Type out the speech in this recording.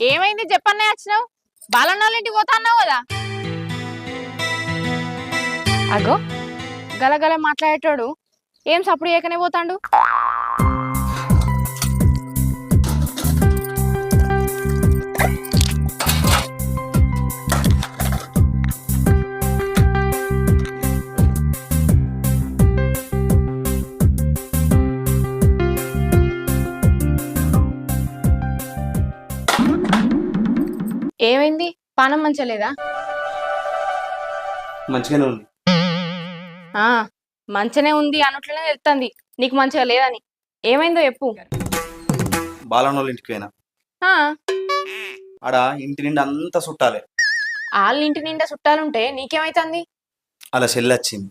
ఏమైంది చెప్పన్నే వచ్చినావు బాలన్నాళ్ళ ఇంటికి పోతా అన్నావు కదా అగో గలగల మాట్లాడేటోడు ఏం సప్పుడు ఏకనే పోతాండు ఏమైంది పానం మంచిగా లేదా మంచిగానే ఉంది ఆ మంచిగానే ఉంది అన్నట్లనే తెలుస్తుంది నీకు మంచిగా లేదని ఏమైందో చెప్పు బాలన్నోళ్ళ ఇంటికి పోయినా ఆ ఆడ ఇంటి నిండా అంతా చుట్టాలే వాళ్ళ ఇంటి నిండా చుట్టాలుంటే నీకేమైతుంది అలా చెల్లి వచ్చింది